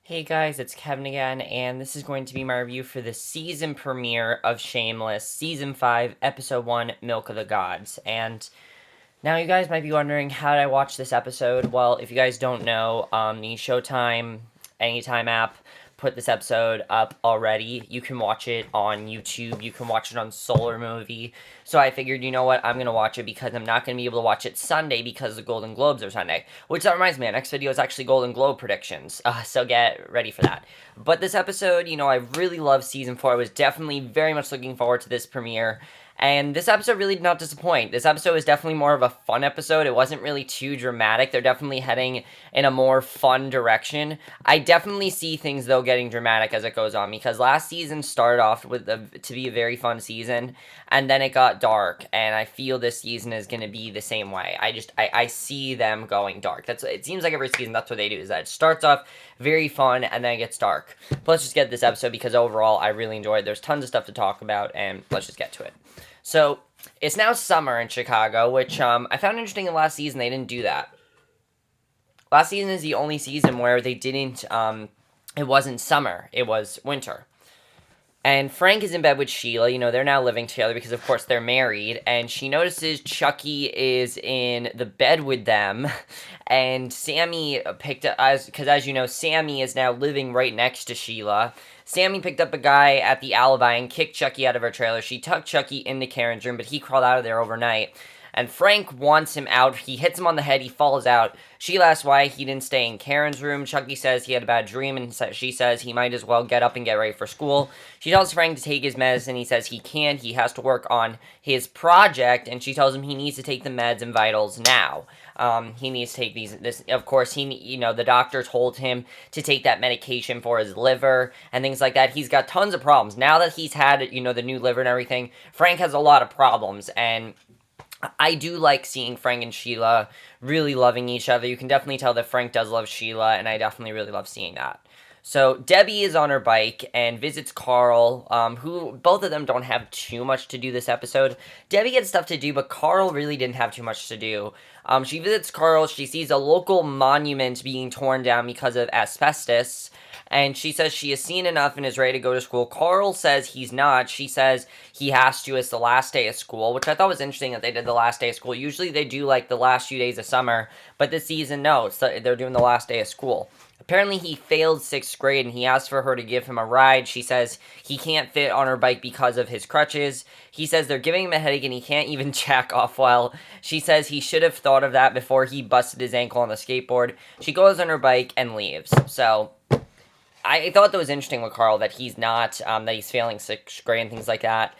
Hey guys, it's Kevin again, and this is going to be my review for the season premiere of Shameless, Season 5, Episode 1, Milk of the Gods. And now you guys might be wondering, how did I watch this episode? Well, if you guys don't know, the Showtime Anytime app put this episode up already. You can watch it on YouTube. You can watch it on Solar Movie. So I figured, you know what, I'm going to watch it because I'm not going to be able to watch it Sunday because the Golden Globes are Sunday. Which that reminds me, our next video is actually Golden Globe predictions. So get ready for that. But this episode, I really love Season 4. I was definitely very much looking forward to this premiere. And this episode really did not disappoint. This episode was definitely more of a fun episode. It wasn't really too dramatic. They're definitely heading in a more fun direction. I definitely see things, though, getting dramatic as it goes on, because last season started off to be a very fun season, and then it got dark, and I feel this season is going to be the same way. I see them going dark. It seems like every season that's what they do, is that it starts off very fun, and then it gets dark. But let's just get this episode, because overall, I really enjoyed it. There's tons of stuff to talk about, and let's just get to it. So, it's now summer in Chicago, which I found interesting in last season. They didn't do that. Last season is the only season where they didn't, it wasn't summer, it was winter. And Frank is in bed with Sheila. They're now living together because, of course, they're married. And she notices Chucky is in the bed with them. And Sammy picked up, because as you know, Sammy is now living right next to Sheila. Sammy picked up a guy at the alibi and kicked Chucky out of her trailer. She tucked Chucky into Karen's room, but he crawled out of there overnight. And Frank wants him out. He hits him on the head. He falls out. Sheila asks why he didn't stay in Karen's room. Chucky says he had a bad dream, and she says he might as well get up and get ready for school. She tells Frank to take his medicine. He says he can't. He has to work on his project, and she tells him he needs to take the meds and vitals now. He needs to take this, of course, the doctor told him to take that medication for his liver and things like that. He's got tons of problems. Now that he's had, the new liver and everything, Frank has a lot of problems, and I do like seeing Frank and Sheila really loving each other. You can definitely tell that Frank does love Sheila, and I definitely really love seeing that. So Debbie is on her bike and visits Carl, who both of them don't have too much to do this episode. Debbie had stuff to do, but Carl really didn't have too much to do. She visits Carl. She sees a local monument being torn down because of asbestos. And she says she has seen enough and is ready to go to school. Carl says he's not. She says he has to. It's the last day of school, which I thought was interesting that they did the last day of school. Usually they do like the last few days of summer, but this season, no. They're doing the last day of school. Apparently he failed 6th grade and he asked for her to give him a ride. She says he can't fit on her bike because of his crutches. He says they're giving him a headache and he can't even jack off well. She says he should have thought of that before he busted his ankle on the skateboard. She goes on her bike and leaves. So I thought that was interesting with Carl, that he's not, that he's failing 6th grade and things like that.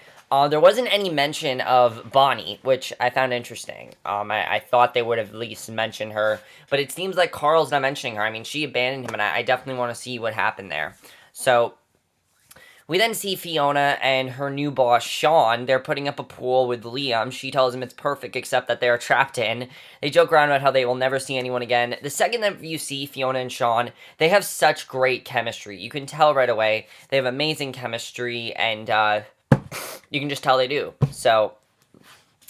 There wasn't any mention of Bonnie, which I found interesting. I thought they would have at least mentioned her, but it seems like Carl's not mentioning her. I mean, she abandoned him, and I definitely want to see what happened there. So we then see Fiona and her new boss, Shawn. They're putting up a pool with Liam. She tells him it's perfect, except that they're trapped in. They joke around about how they will never see anyone again. The second that you see Fiona and Shawn, they have such great chemistry. You can tell right away. They have amazing chemistry, and you can just tell they do. So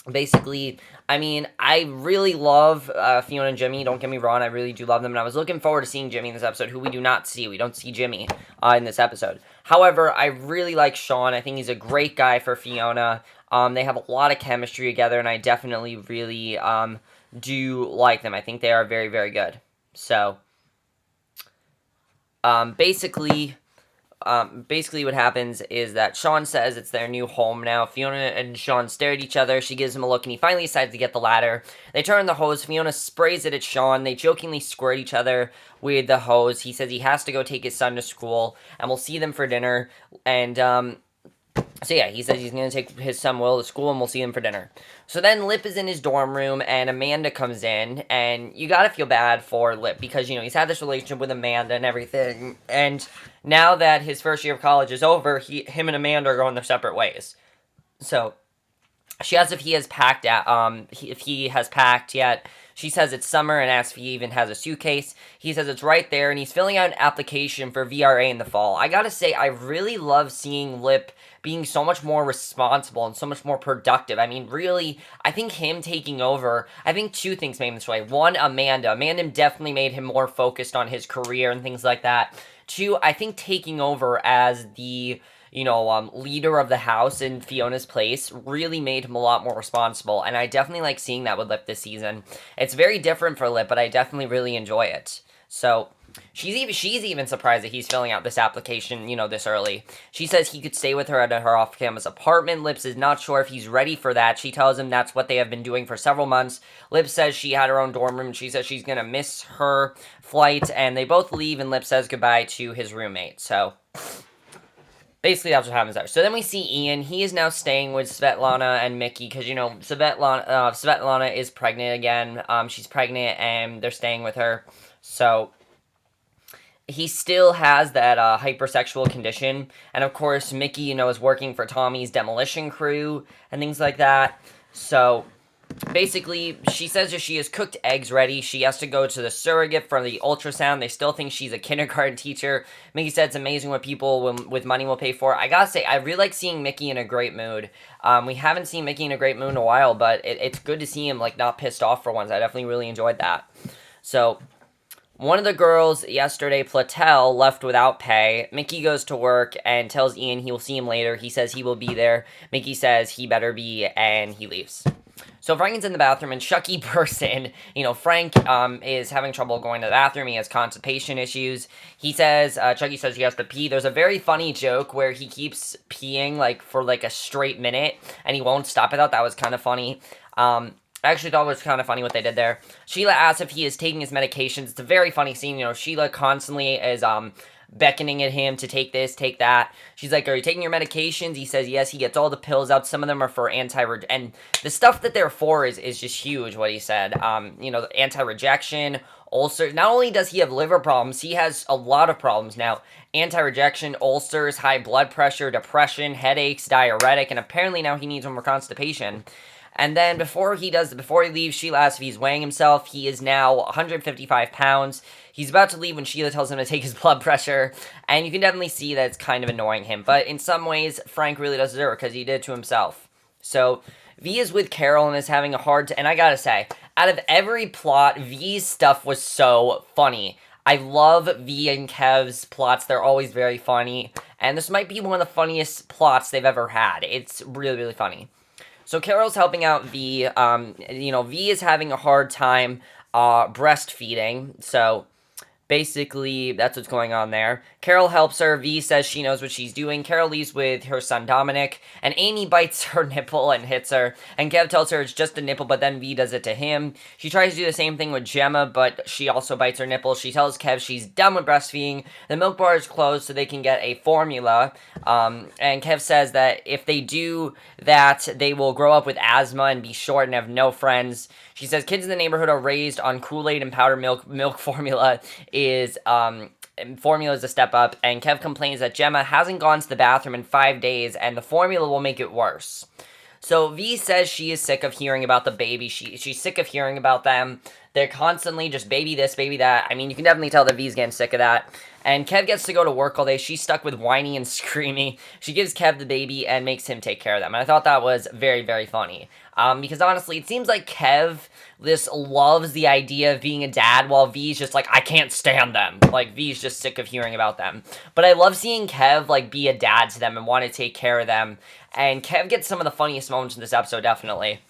basically, I mean, I really love Fiona and Jimmy. Don't get me wrong, I really do love them, and I was looking forward to seeing Jimmy in this episode, who we do not see. We don't see Jimmy in this episode. However, I really like Shawn. I think he's a great guy for Fiona. They have a lot of chemistry together, and I definitely really do like them. I think they are very, very good. So, basically what happens is that Shawn says it's their new home now. Fiona and Shawn stare at each other. She gives him a look, and he finally decides to get the ladder. They turn the hose. Fiona sprays it at Shawn. They jokingly squirt each other with the hose. He says he has to go take his son to school, and we'll see them for dinner. And, so yeah, he says he's going to take his son Will to school, and we'll see him for dinner. So then Lip is in his dorm room, and Amanda comes in, and you gotta feel bad for Lip, because, he's had this relationship with Amanda and everything, and now that his first year of college is over, him and Amanda are going their separate ways. So she asks if he has packed if he has packed yet. She says it's summer and asks if he even has a suitcase. He says it's right there, and he's filling out an application for VRA in the fall. I gotta say, I really love seeing Lip being so much more responsible and so much more productive. I mean, really, I think him taking over, I think two things made him this way. One, Amanda. Amanda definitely made him more focused on his career and things like that. to, I think, taking over as the leader of the house in Fiona's place really made him a lot more responsible, and I definitely like seeing that with Lip this season. It's very different for Lip, but I definitely really enjoy it. So, she's even surprised that he's filling out this application, this early. She says he could stay with her at her off-campus apartment. Lips is not sure if he's ready for that. She tells him that's what they have been doing for several months. Lips says she had her own dorm room. She says she's gonna miss her flight, and they both leave, and Lips says goodbye to his roommate. So, basically, that's what happens there. So then we see Ian. He is now staying with Svetlana and Mickey because, Svetlana is pregnant again. She's pregnant, and they're staying with her. So he still has that hypersexual condition. And, of course, Mickey, is working for Tommy's demolition crew and things like that. So basically, she says that she has cooked eggs ready. She has to go to the surrogate for the ultrasound. They still think she's a kindergarten teacher. Mickey said it's amazing what people with money will pay for. I gotta say, I really like seeing Mickey in a great mood. We haven't seen Mickey in a great mood in a while, but it's good to see him, not pissed off for once. I definitely really enjoyed that. So one of the girls yesterday, Platel, left without pay. Mickey goes to work and tells Ian he will see him later. He says he will be there. Mickey says he better be, and he leaves. So Frank's in the bathroom, and Chucky bursts in. Frank is having trouble going to the bathroom. He has constipation issues. Chucky says he has to pee. There's a very funny joke where he keeps peeing, for a straight minute, and he won't stop it out. That was kind of funny. I actually thought it was kind of funny what they did there. Sheila asks if he is taking his medications. It's a very funny scene. Sheila constantly is beckoning at him to take this, take that. She's like, are you taking your medications? He says yes. He gets all the pills out. Some of them are for and the stuff that they're for is just huge, what he said. Anti-rejection, ulcers. Not only does he have liver problems, he has a lot of problems now. Anti-rejection, ulcers, high blood pressure, depression, headaches, diuretic, and apparently now he needs one for constipation. And then before he leaves, Sheila asks if he's weighing himself. He is now 155 pounds. He's about to leave when Sheila tells him to take his blood pressure. And you can definitely see that it's kind of annoying him. But in some ways, Frank really does deserve it because he did it to himself. So V is with Carol and is having a hard time. And I gotta say, out of every plot, V's stuff was so funny. I love V and Kev's plots. They're always very funny. And this might be one of the funniest plots they've ever had. It's really, really funny. So Carol's helping out V. V is having a hard time breastfeeding. So basically, that's what's going on there. Carol helps her. V says she knows what she's doing. Carol leaves with her son Dominic, and Amy bites her nipple and hits her. And Kev tells her it's just a nipple, but then V does it to him. She tries to do the same thing with Gemma, but she also bites her nipple. She tells Kev she's done with breastfeeding. The milk bar is closed so they can get a formula. And Kev says that if they do that, they will grow up with asthma and be short and have no friends. She says kids in the neighborhood are raised on Kool-Aid and powdered milk formula is a step up, and Kev complains that Gemma hasn't gone to the bathroom in 5 days, and the formula will make it worse. So V says she is sick of hearing about the baby. She's sick of hearing about them. They're constantly just baby this, baby that. I mean, you can definitely tell that V's getting sick of that. And Kev gets to go to work all day. She's stuck with whining and screaming. She gives Kev the baby and makes him take care of them. And I thought that was very, very funny. Because honestly, it seems like Kev loves the idea of being a dad, while V's just like, I can't stand them. V's just sick of hearing about them. But I love seeing Kev, be a dad to them and want to take care of them. And Kev gets some of the funniest moments in this episode, definitely.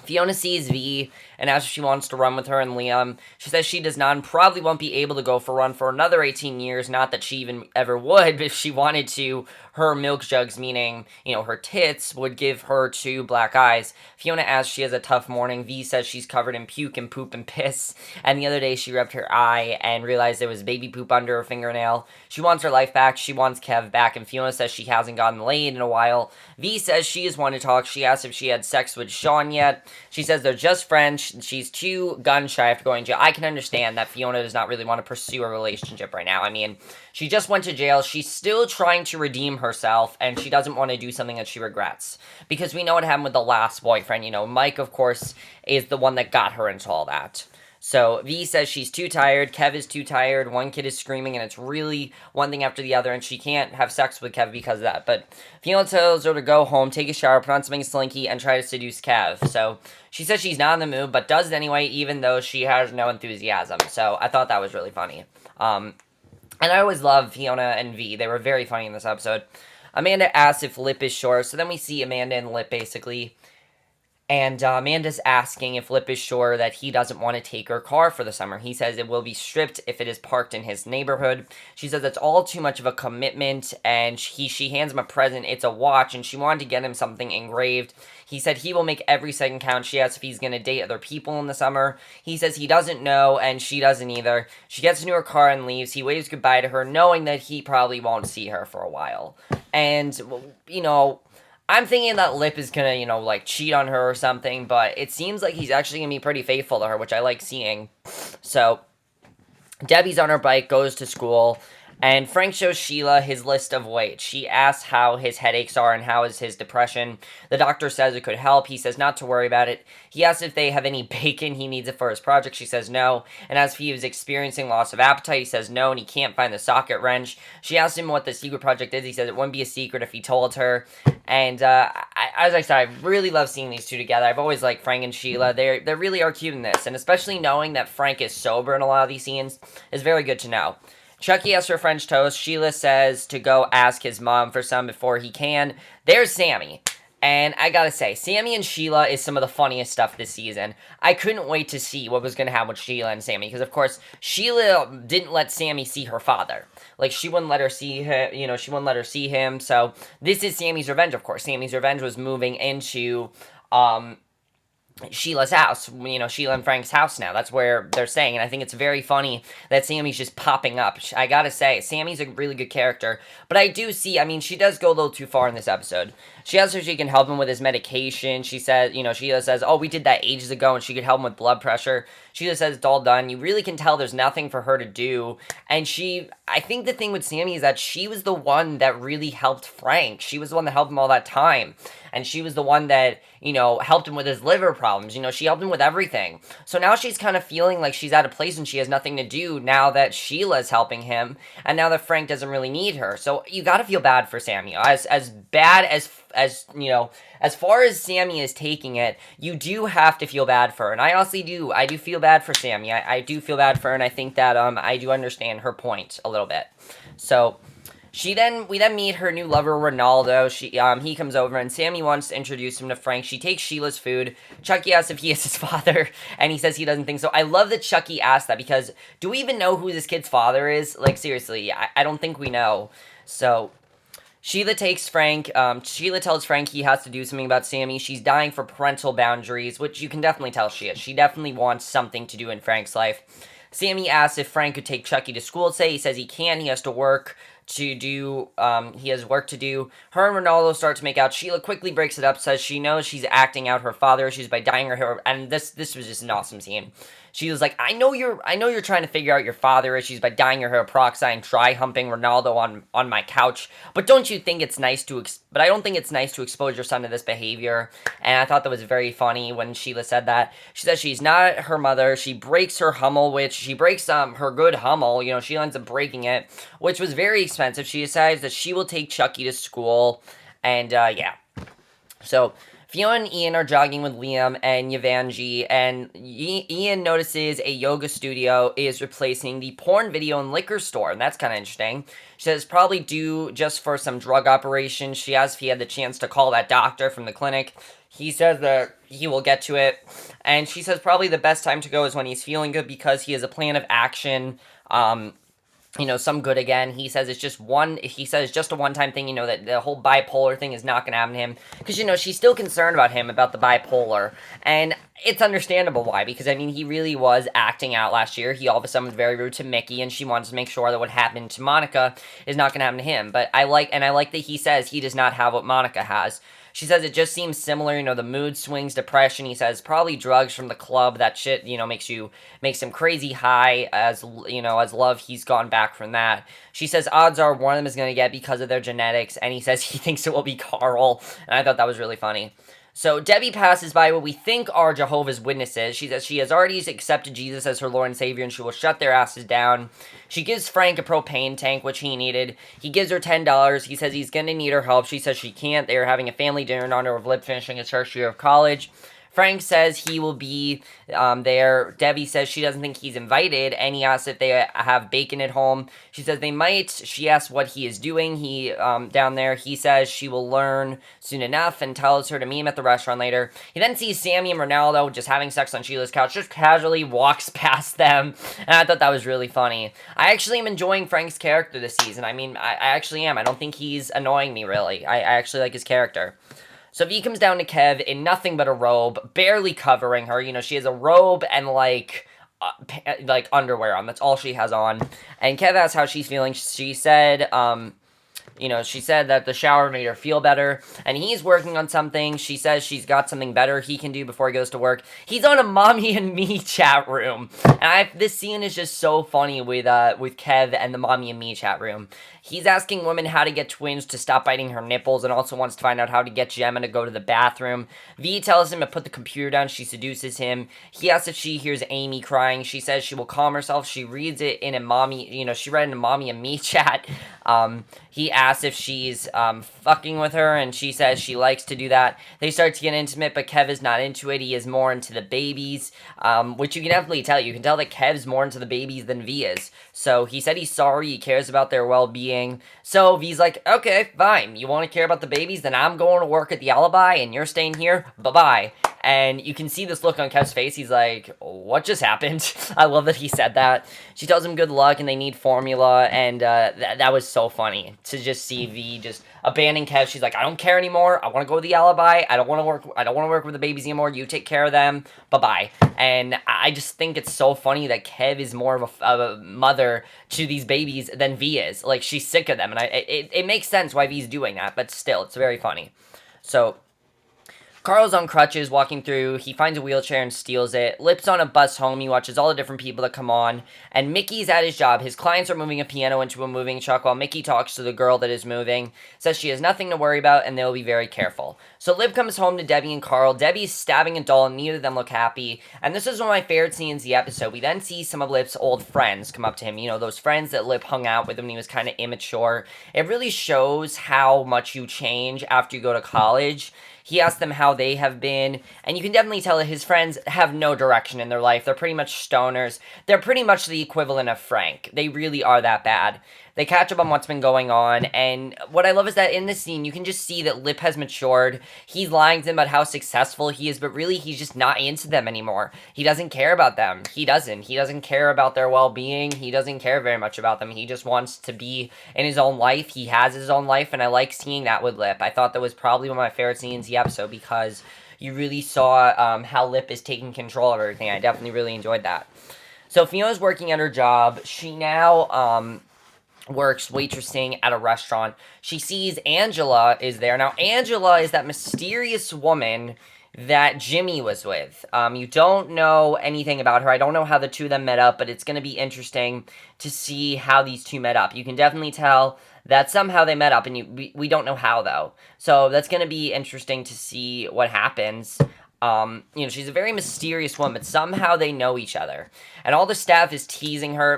Fiona sees V and asks if she wants to run with her and Liam. She says she does not and probably won't be able to go for a run for another 18 years. Not that she even ever would, but if she wanted to, her milk jugs, meaning, her tits, would give her 2 black eyes. Fiona asks she has a tough morning. V says she's covered in puke and poop and piss. And the other day she rubbed her eye and realized there was baby poop under her fingernail. She wants her life back. She wants Kev back. And Fiona says she hasn't gotten laid in a while. V says she is one to talk. She asks if she had sex with Shawn yet. She says they're just friends. She's too gun shy after going to jail. I can understand that Fiona does not really want to pursue a relationship right now. I mean, she just went to jail. She's still trying to redeem herself, and she doesn't want to do something that she regrets. Because we know what happened with the last boyfriend. Mike, of course, is the one that got her into all that. So V says she's too tired. Kev is too tired. One kid is screaming, and it's really one thing after the other, and she can't have sex with Kev because of that. But Fiona tells her to go home, take a shower, put on something slinky, and try to seduce Kev. So she says she's not in the mood, but does it anyway, even though she has no enthusiasm. So I thought that was really funny. And I always love Fiona and V. They were very funny in this episode. Amanda asks if Lip is sure, so then we see Amanda and Lip basically. And Amanda's asking if Lip is sure that he doesn't want to take her car for the summer. He says it will be stripped if it is parked in his neighborhood. She says it's all too much of a commitment, and she hands him a present. It's a watch, and she wanted to get him something engraved. He said he will make every second count. She asks if he's going to date other people in the summer. He says he doesn't know, and she doesn't either. She gets into her car and leaves. He waves goodbye to her, knowing that he probably won't see her for a while. And, I'm thinking that Lip is gonna, cheat on her or something, but it seems like he's actually gonna be pretty faithful to her, which I like seeing. So, Debbie's on her bike, goes to school, and Frank shows Sheila his list of weights. She asks how his headaches are and how is his depression. The doctor says it could help. He says not to worry about it. He asks if they have any bacon he needs it for his project. She says no. And as if he was experiencing loss of appetite, he says no, and he can't find the socket wrench. She asks him what the secret project is. He says it wouldn't be a secret if he told her. And as I said, I really love seeing these two together. I've always liked Frank and Sheila. They really are cute in this. And especially knowing that Frank is sober in a lot of these scenes is very good to know. Chucky asks for French toast. Sheila says to go ask his mom for some before he can. There's Sammy. And I gotta say, Sammy and Sheila is some of the funniest stuff this season. I couldn't wait to see what was gonna happen with Sheila and Sammy, because of course, Sheila didn't let Sammy see her father. Like, she wouldn't let her see him, she wouldn't let her see him, so this is Sammy's revenge, of course. Sammy's revenge was moving into, Sheila's house, Sheila and Frank's house now. That's where they're staying, and I think it's very funny that Sammy's just popping up. I gotta say, Sammy's a really good character, but I do see, she does go a little too far in this episode. She asks if she can help him with his medication. She says, Sheila says, oh, we did that ages ago, and she could help him with blood pressure. Sheila says it's all done. You really can tell there's nothing for her to do, and I think the thing with Sammy is that she was the one that really helped Frank. She was the one that helped him all that time, and she was the one that, helped him with his liver problems. She helped him with everything. So now she's kind of feeling like she's at a place and she has nothing to do now that Sheila's helping him, and now that Frank doesn't really need her. So you gotta feel bad for Sammy. As bad as far as Sammy is taking it, you do have to feel bad for her. And I honestly do. I do feel bad for Sammy. I do feel bad for her, and I think that I do understand her point a little bit. So we then meet her new lover, Ronaldo. He comes over, and Sammy wants to introduce him to Frank. She takes Sheila's food. Chucky asks if he is his father, and he says he doesn't think so. I love that Chucky asked that, because do we even know who this kid's father is? Like, seriously, I don't think we know. So Sheila takes Frank. Sheila tells Frank he has to do something about Sammy. She's dying for parental boundaries, which you can definitely tell she is. She definitely wants something to do in Frank's life. Sammy asks if Frank could take Chucky to school today. He says he can. He has to work he has work to do. Her and Ronaldo start to make out. Sheila quickly breaks it up, says she knows she's acting out her father issues by dyeing her hair, and this was just an awesome scene. She was like, I know you're trying to figure out your father issues by dyeing your hair peroxide and dry humping Ronaldo on my couch, but don't you think it's nice to but I don't think it's nice to expose your son to this behavior. And I thought that was very funny when Sheila said that. She says she's not her mother. She breaks her Hummel, which she breaks her good Hummel. She ends up breaking it, which was very expensive. She decides that she will take Chucky to school, and yeah. So Fiona and Ian are jogging with Liam and Yavanji, and Ian notices a yoga studio is replacing the porn video and liquor store, and that's kind of interesting. She says probably due just for some drug operation. She asks if he had the chance to call that doctor from the clinic. He says that he will get to it, and she says probably the best time to go is when he's feeling good, because he has a plan of action. Some good again. He says it's just just a one-time thing, that the whole bipolar thing is not going to happen to him. Because, she's still concerned about him, about the bipolar. And it's understandable why, because, he really was acting out last year. He all of a sudden was very rude to Mickey, and she wanted to make sure that what happened to Monica is not going to happen to him. But I like that he says he does not have what Monica has. She says it just seems similar, the mood swings, depression. He says probably drugs from the club. That shit, makes him crazy high. As love, he's gone back from that. She says odds are one of them is going to get because of their genetics, and he says he thinks it will be Carl, and I thought that was really funny. So Debbie passes by what we think are Jehovah's Witnesses. She says she has already accepted Jesus as her Lord and Savior, and she will shut their asses down. She gives Frank a propane tank, which he needed. He gives her $10. He says he's going to need her help. She says she can't. They are having a family dinner in honor of Lip finishing his first year of college. Frank says he will be there. Debbie says she doesn't think he's invited, and he asks if they have bacon at home. She says they might. She asks what he is doing. He down there. He says she will learn soon enough, and tells her to meet him at the restaurant later. He then sees Sammy and Ronaldo just having sex on Sheila's couch. Just casually walks past them, and I thought that was really funny. I actually am enjoying Frank's character this season. I mean, I actually am. I don't think he's annoying me really. I actually like his character. So V comes down to Kev in nothing but a robe, barely covering her. You know, she has a robe and like underwear on. That's all she has on. And Kev asks how she's feeling. She said, she said that the shower made her feel better, and he's working on something. She says she's got something better he can do before he goes to work. He's on a Mommy and Me chat room, and this scene is just so funny with Kev and the Mommy and Me chat room. He's asking women how to get twins to stop biting her nipples, and also wants to find out how to get Gemma to go to the bathroom. V tells him to put the computer down. She seduces him. He asks if she hears Amy crying. She says she will calm herself. She reads it in she read in a Mommy and Me chat. He asks if she's fucking with her, and she says she likes to do that. They start to get intimate, but Kev is not into it. He is more into the babies, which you can definitely tell. You can tell that Kev's more into the babies than V is. So he said he's sorry. He cares about their well-being. So V's like, okay, fine. You want to care about the babies? Then I'm going to work at the Alibi, and you're staying here. Bye-bye. And you can see this look on Kev's face. He's like, what just happened? I love that he said that. She tells him good luck and they need formula. And that was so funny to just see V just abandon Kev. She's like, I don't care anymore. I want to go to the Alibi. I don't want to work with the babies anymore. You take care of them. Bye-bye. And I just think it's so funny that Kev is more of a mother to these babies than V is. Like, she's sick of them. And it makes sense why V's doing that. But still, it's very funny. So Carl's on crutches walking through. He finds a wheelchair and steals it. Lip's on a bus home. He watches all the different people that come on. And Mickey's at his job. His clients are moving a piano into a moving truck while Mickey talks to the girl that is moving. Says she has nothing to worry about and they'll be very careful. So Lip comes home to Debbie and Carl. Debbie's stabbing a doll and neither of them look happy. And this is one of my favorite scenes in the episode. We then see some of Lip's old friends come up to him. You know, those friends that Lip hung out with when he was kind of immature. It really shows how much you change after you go to college. He asks them how they have been, and you can definitely tell that his friends have no direction in their life. They're pretty much stoners. They're pretty much the equivalent of Frank. They really are that bad. They catch up on what's been going on, and what I love is that in this scene, you can just see that Lip has matured. He's lying to them about how successful he is, but really, he's just not into them anymore. He doesn't care about them. He doesn't care about their well-being. He doesn't care very much about them. He just wants to be in his own life. He has his own life, and I like seeing that with Lip. I thought that was probably one of my favorite scenes in the episode, because you really saw how Lip is taking control of everything. I definitely really enjoyed that. So Fiona's working at her job. She now works waitressing at a restaurant. She sees Angela is there. Now, Angela is that mysterious woman that Jimmy was with. You don't know anything about her. I don't know how the two of them met up, but it's going to be interesting to see how these two met up. You can definitely tell that somehow they met up, and we don't know how, though. So that's going to be interesting to see what happens. She's a very mysterious woman, but somehow they know each other. And all the staff is teasing her,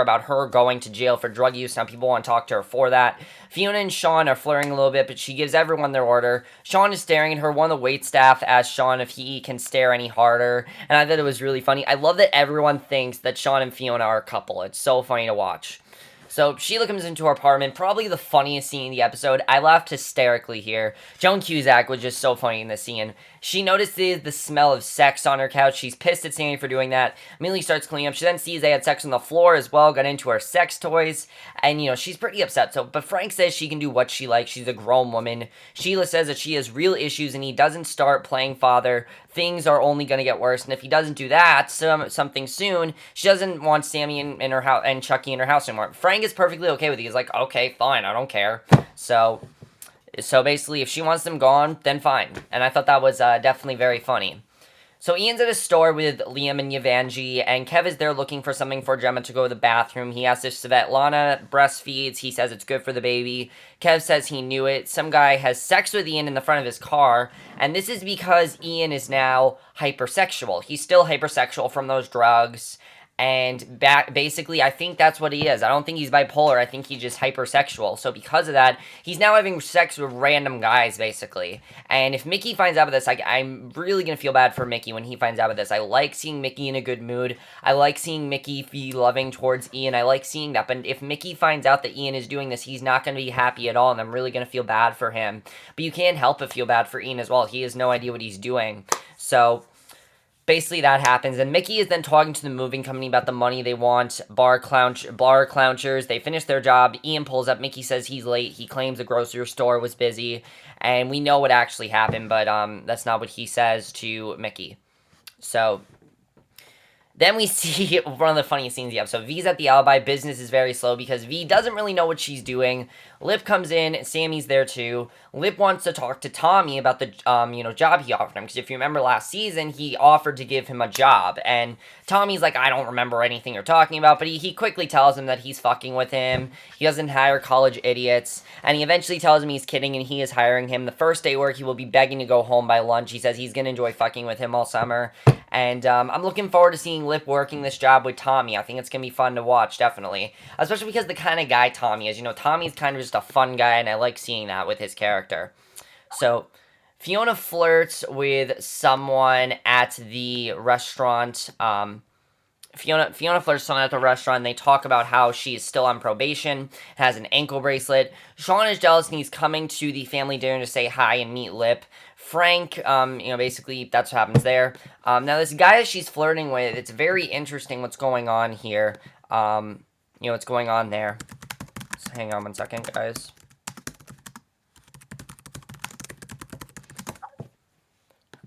about her going to jail for drug use. Some people want to talk to her for that. Fiona and Shawn are flirting a little bit, but she gives everyone their order. Shawn is staring at her. One of the wait staff asks Shawn if he can stare any harder. And I thought it was really funny. I love that everyone thinks that Shawn and Fiona are a couple. It's so funny to watch. So Sheila comes into her apartment, probably the funniest scene in the episode. I laughed hysterically here. Joan Cusack was just so funny in this scene. She notices the smell of sex on her couch. She's pissed at Sammy for doing that. Immediately starts cleaning up. She then sees they had sex on the floor as well, got into her sex toys, and, she's pretty upset. But Frank says she can do what she likes. She's a grown woman. Sheila says that she has real issues, and he doesn't start playing father. Things are only going to get worse, and if he doesn't do that something soon, she doesn't want Sammy in her house and Chucky in her house anymore. Frank is perfectly okay with it. He's like, okay, fine, I don't care. So basically, if she wants them gone, then fine. And I thought that was definitely very funny. So Ian's at a store with Liam and Yavanji, and Kev is there looking for something for Gemma to go to the bathroom. He asks if Svetlana breastfeeds. He says it's good for the baby. Kev says he knew it. Some guy has sex with Ian in the front of his car, and this is because Ian is now hypersexual. He's still hypersexual from those drugs, And basically, I think that's what he is. I don't think he's bipolar. I think he's just hypersexual. So because of that, he's now having sex with random guys, basically. And if Mickey finds out about this, I'm really going to feel bad for Mickey when he finds out about this. I like seeing Mickey in a good mood. I like seeing Mickey be loving towards Ian. I like seeing that. But if Mickey finds out that Ian is doing this, he's not going to be happy at all. And I'm really going to feel bad for him. But you can't help but feel bad for Ian as well. He has no idea what he's doing. So basically that happens, and Mickey is then talking to the moving company about the money they want. Bar clownchers, they finish their job. Ian pulls up. Mickey says he's late. He claims the grocery store was busy, and we know what actually happened, but that's not what he says to Mickey. So then we see one of the funniest scenes of the episode. V's at the alibi. Business is very slow because V doesn't really know what she's doing. Lip comes in. Sammy's there too. Lip wants to talk to Tommy about the job he offered him, because if you remember last season, he offered to give him a job, and Tommy's like, I don't remember anything you're talking about, but he quickly tells him that he's fucking with him. He doesn't hire college idiots, and he eventually tells him he's kidding and he is hiring him. The first day work, he will be begging to go home by lunch. He says he's gonna enjoy fucking with him all summer, and I'm looking forward to seeing Lip working this job with Tommy. I think it's gonna be fun to watch, definitely, especially because the kind of guy Tommy is. Tommy's kind of just a fun guy, and I like seeing that with his character. So Fiona flirts with someone at the restaurant. Fiona flirts with someone at the restaurant, and they talk about how she is still on probation, has an ankle bracelet. Shawn is jealous, and he's coming to the family dinner to say hi and meet Lip. Frank, basically that's what happens there. Now this guy that she's flirting with, it's very interesting what's going on here. What's going on there. So hang on one second, guys.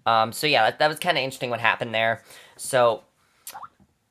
So yeah, that was kind of interesting what happened there. So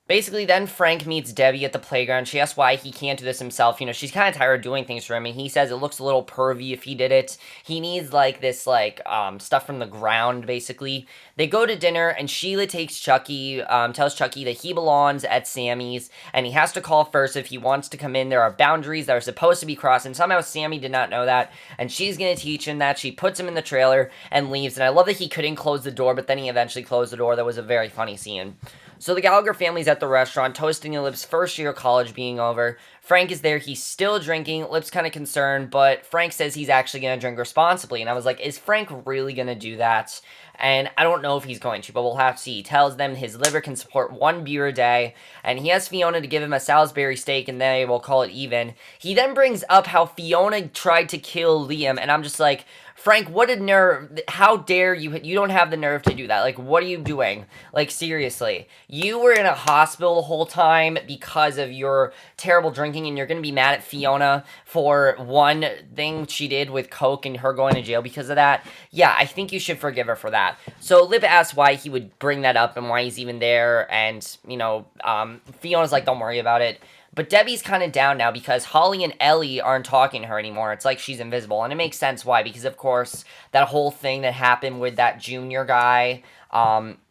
basically, then Frank meets Debbie at the playground. She asks why he can't do this himself. She's kind of tired of doing things for him, and he says it looks a little pervy if he did it. He needs, stuff from the ground, basically. They go to dinner, and Sheila tells Chucky that he belongs at Sammy's, and he has to call first if he wants to come in. There are boundaries that are supposed to be crossed, and somehow Sammy did not know that, and she's going to teach him that. She puts him in the trailer and leaves, and I love that he couldn't close the door, but then he eventually closed the door. That was a very funny scene. So the Gallagher family's at the restaurant, toasting Lip's first year of college being over. Frank is there. He's still drinking. Lip's kind of concerned, but Frank says he's actually going to drink responsibly. And I was like, is Frank really going to do that? And I don't know if he's going to, but we'll have to see. He tells them his liver can support 1 beer a day, and he has Fiona to give him a Salisbury steak, and they will call it even. He then brings up how Fiona tried to kill Liam, and I'm just like, Frank, what a nerve. How dare you? You don't have the nerve to do that. Like, what are you doing? Like, seriously. You were in a hospital the whole time because of your terrible drinking, and you're going to be mad at Fiona for one thing she did with Coke and her going to jail because of that? Yeah, I think you should forgive her for that. So Liv asks why he would bring that up and why he's even there, and, Fiona's like, don't worry about it. But Debbie's kind of down now because Holly and Ellie aren't talking to her anymore. It's like she's invisible. And it makes sense why. Because, of course, that whole thing that happened with that junior guy, Seema,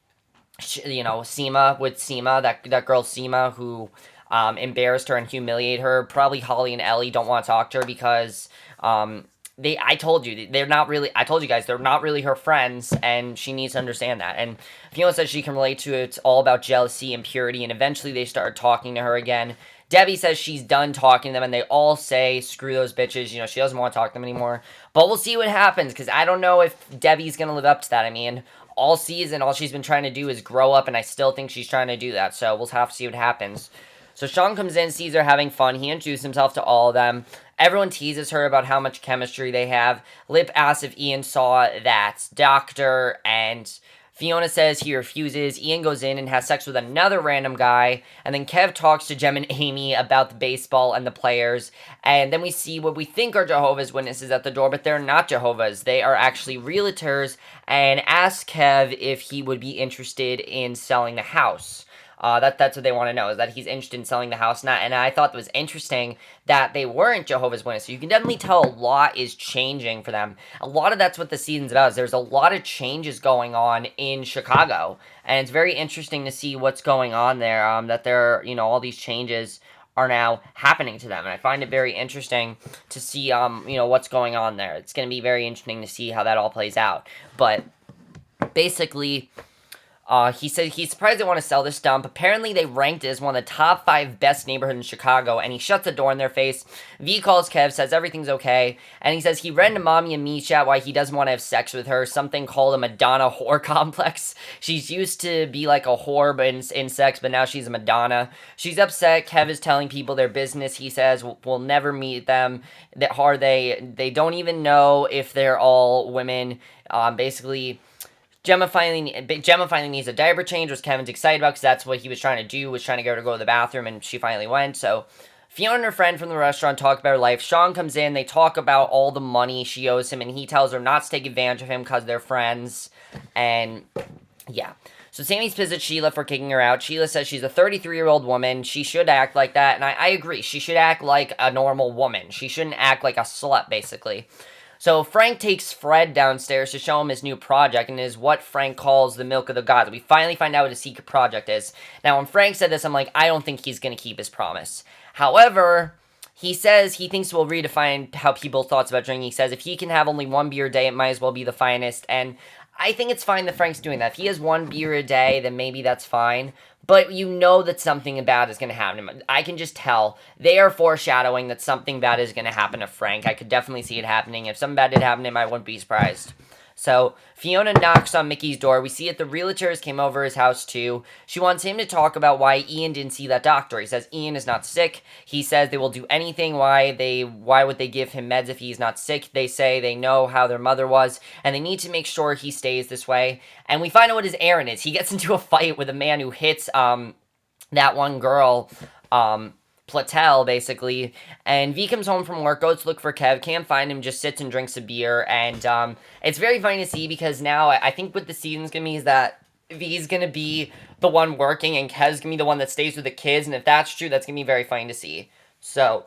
that girl Seema, who embarrassed her and humiliated her. Probably Holly and Ellie don't want to talk to her because I told you guys, they're not really her friends, and she needs to understand that. And Fiona says she can relate to it. It's all about jealousy and purity, and eventually they start talking to her again. Debbie says she's done talking to them, and they all say, screw those bitches, she doesn't want to talk to them anymore. But we'll see what happens, because I don't know if Debbie's going to live up to that. I mean, all season, all she's been trying to do is grow up, and I still think she's trying to do that, so we'll have to see what happens. So Shawn comes in, sees her having fun. He introduces himself to all of them. Everyone teases her about how much chemistry they have. Lip asks if Ian saw that doctor, and Fiona says he refuses. Ian goes in and has sex with another random guy, and then Kev talks to Gemma and Amy about the baseball and the players, and then we see what we think are Jehovah's Witnesses at the door, but they're not Jehovah's. They are actually realtors, and ask Kev if he would be interested in selling the house. That's what they want to know, is that he's interested in selling the house. And I thought it was interesting that they weren't Jehovah's Witnesses. So you can definitely tell a lot is changing for them. A lot of that's what the season's about, is there's a lot of changes going on in Chicago. And it's very interesting to see what's going on there, that there are, all these changes are now happening to them. And I find it very interesting to see, what's going on there. It's going to be very interesting to see how that all plays out. But basically, He said he's surprised they want to sell this dump. Apparently, they ranked it as one of the top 5 best neighborhoods in Chicago, and he shuts the door in their face. V calls Kev, says everything's okay, and he says he read into Mommy and me chat why he doesn't want to have sex with her, something called a Madonna whore complex. She's used to be like a whore but in sex, but now she's a Madonna. She's upset. Kev is telling people their business. He says we'll never meet them. That are they don't even know if they're all women. Basically, Gemma finally needs a diaper change, which Kevin's excited about because that's what he was trying to do, was trying to get her to go to the bathroom, and she finally went. So Fiona and her friend from the restaurant talk about her life. Shawn comes in, they talk about all the money she owes him, and he tells her not to take advantage of him because they're friends. And yeah. So Sammy's pissed at Sheila for kicking her out. Sheila says she's a 33-year-old woman. She should act like that, and I agree. She should act like a normal woman. She shouldn't act like a slut, basically. So Frank takes Fred downstairs to show him his new project, and is what Frank calls the Milk of the Gods. We finally find out what his secret project is. Now, when Frank said this, I'm like, I don't think he's going to keep his promise. However, he says he thinks we'll redefine how people's thoughts about drinking. He says if he can have only 1 beer a day, it might as well be the finest. And I think it's fine that Frank's doing that. If he has 1 beer a day, then maybe that's fine. But you know that something bad is going to happen. I can just tell. They are foreshadowing that something bad is going to happen to Frank. I could definitely see it happening. If something bad did happen to him, I wouldn't be surprised. So, Fiona knocks on Mickey's door. We see it, the realtors came over his house too. She wants him to talk about why Ian didn't see that doctor. He says Ian is not sick. He says they will do anything. Why would they give him meds if he's not sick? They say they know how their mother was, and they need to make sure he stays this way. And we find out what his errand is. He gets into a fight with a man who hits, that one girl, Platel, basically, and V comes home from work, goes to look for Kev, can't find him, just sits and drinks a beer, and it's very funny to see, because now I think what the season's gonna be is that V's gonna be the one working, and Kev's gonna be the one that stays with the kids, and if that's true, that's gonna be very funny to see. So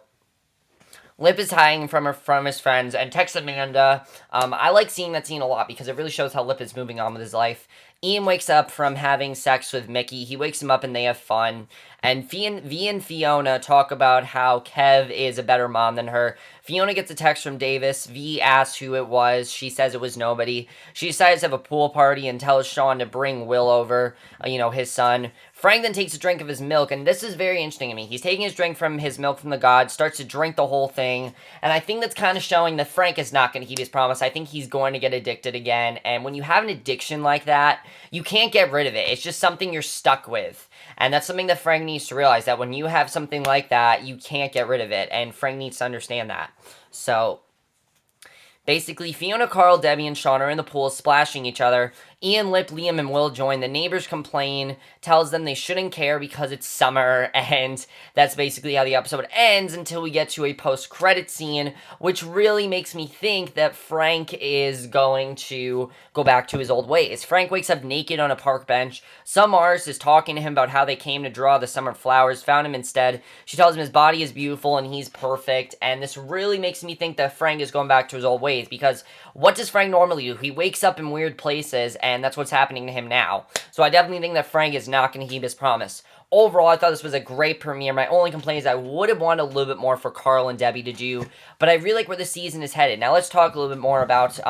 Lip is hiding from his friends and texts Amanda. I like seeing that scene a lot because it really shows how Lip is moving on with his life. Ian wakes up from having sex with Mickey. He wakes him up and they have fun. And V and Fiona talk about how Kev is a better mom than her. Fiona gets a text from Davis. V asks who it was. She says it was nobody. She decides to have a pool party and tells Shawn to bring Will over, his son. Frank then takes a drink of his milk, and this is very interesting to me. He's taking his drink from his milk from the gods, starts to drink the whole thing, and I think that's kind of showing that Frank is not going to keep his promise. I think he's going to get addicted again, and when you have an addiction like that, you can't get rid of it. It's just something you're stuck with, and that's something that Frank needs to realize, that when you have something like that, you can't get rid of it, and Frank needs to understand that. So basically, Fiona, Carl, Debbie, and Shawn are in the pool splashing each other. Ian, Lip, Liam, and Will join. The neighbors complain, tells them they shouldn't care because it's summer, and that's basically how the episode ends until we get to a post-credit scene, which really makes me think that Frank is going to go back to his old ways. Frank wakes up naked on a park bench. Some artist is talking to him about how they came to draw the summer flowers, found him instead. She tells him his body is beautiful and he's perfect, and this really makes me think that Frank is going back to his old ways, because what does Frank normally do? He wakes up in weird places, and that's what's happening to him now. So I definitely think that Frank is not going to keep his promise. Overall, I thought this was a great premiere. My only complaint is I would have wanted a little bit more for Carl and Debbie to do, but I really like where the season is headed. Now let's talk a little bit more about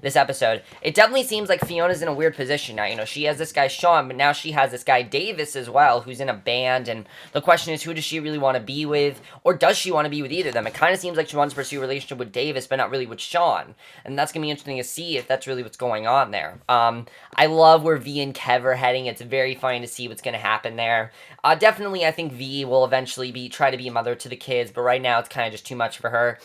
this episode. It definitely seems like Fiona's in a weird position now. She has this guy Shawn, but now she has this guy Davis as well, who's in a band, and the question is, who does she really want to be with, or does she want to be with either of them? It kind of seems like she wants to pursue a relationship with Davis, but not really with Shawn, and that's going to be interesting to see if that's really what's going on there. I love where V and Kev are heading. It's very funny to see what's going to happen there. Definitely, I think V will eventually try to be a mother to the kids, but right now it's kind of just too much for her.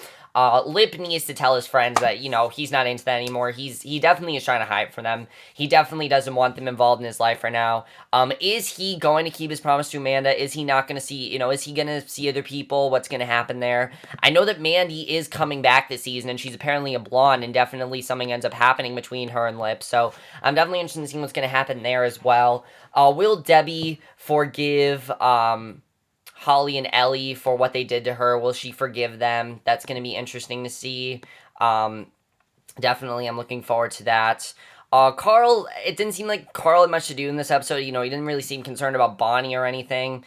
Lip needs to tell his friends that, he's not into that anymore. He definitely is trying to hide from them. He definitely doesn't want them involved in his life right now. Is he going to keep his promise to Amanda? Is he not going to see, is he going to see other people? What's going to happen there? I know that Mandy is coming back this season, and she's apparently a blonde, and definitely something ends up happening between her and Lip, so I'm definitely interested in seeing what's going to happen there as well. Will Debbie forgive, Holly and Ellie for what they did to her? Will she forgive them? That's going to be interesting to see. Definitely, I'm looking forward to that. Carl, it didn't seem like Carl had much to do in this episode. He didn't really seem concerned about Bonnie or anything.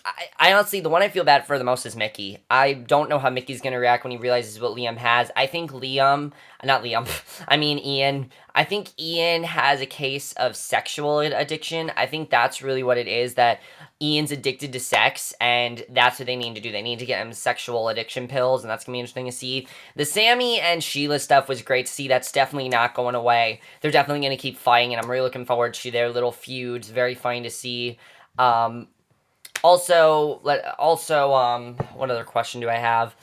I honestly, the one I feel bad for the most is Mickey. I don't know how Mickey's gonna react when he realizes what Liam has. I think not Liam, I mean Ian. I think Ian has a case of sexual addiction. I think that's really what it is, that Ian's addicted to sex, and that's what they need to do. They need to get him sexual addiction pills, and that's gonna be interesting to see. The Sammi and Sheila stuff was great to see. That's definitely not going away. They're definitely gonna keep fighting, and I'm really looking forward to their little feuds. Very fun to see. What other question do I have?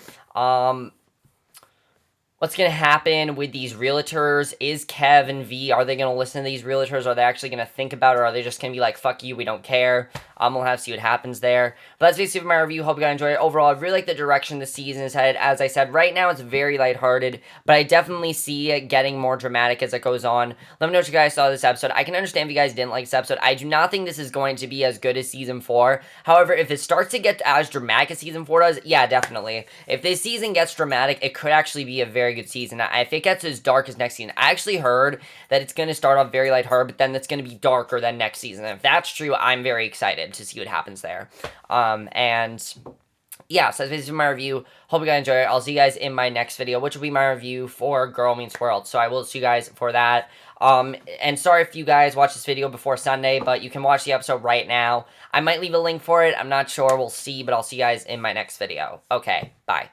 What's going to happen with these realtors? Is Kev and V, are they going to listen to these realtors? Are they actually going to think about it? Or are they just going to be like, fuck you, we don't care? We'll have to see what happens there. But that's basically my review. Hope you guys enjoyed it. Overall, I really like the direction the season is headed. As I said, right now it's very lighthearted, but I definitely see it getting more dramatic as it goes on. Let me know what you guys saw of this episode. I can understand if you guys didn't like this episode. I do not think this is going to be as good as Season 4. However, if it starts to get as dramatic as Season 4 does, yeah, definitely. If this season gets dramatic, it could actually be a very good season. If it gets as dark as next season, I actually heard that it's going to start off very lighthearted, but then it's going to be darker than next season. And if that's true, I'm very excited to see what happens there. And yeah, so that's basically my review. Hope you guys enjoy it. I'll see you guys in my next video, which will be my review for Girl Meets World. So I will see you guys for that. And sorry if you guys watch this video before Sunday, but you can watch the episode right now. I might leave a link for it. I'm not sure. We'll see, but I'll see you guys in my next video. Okay, bye.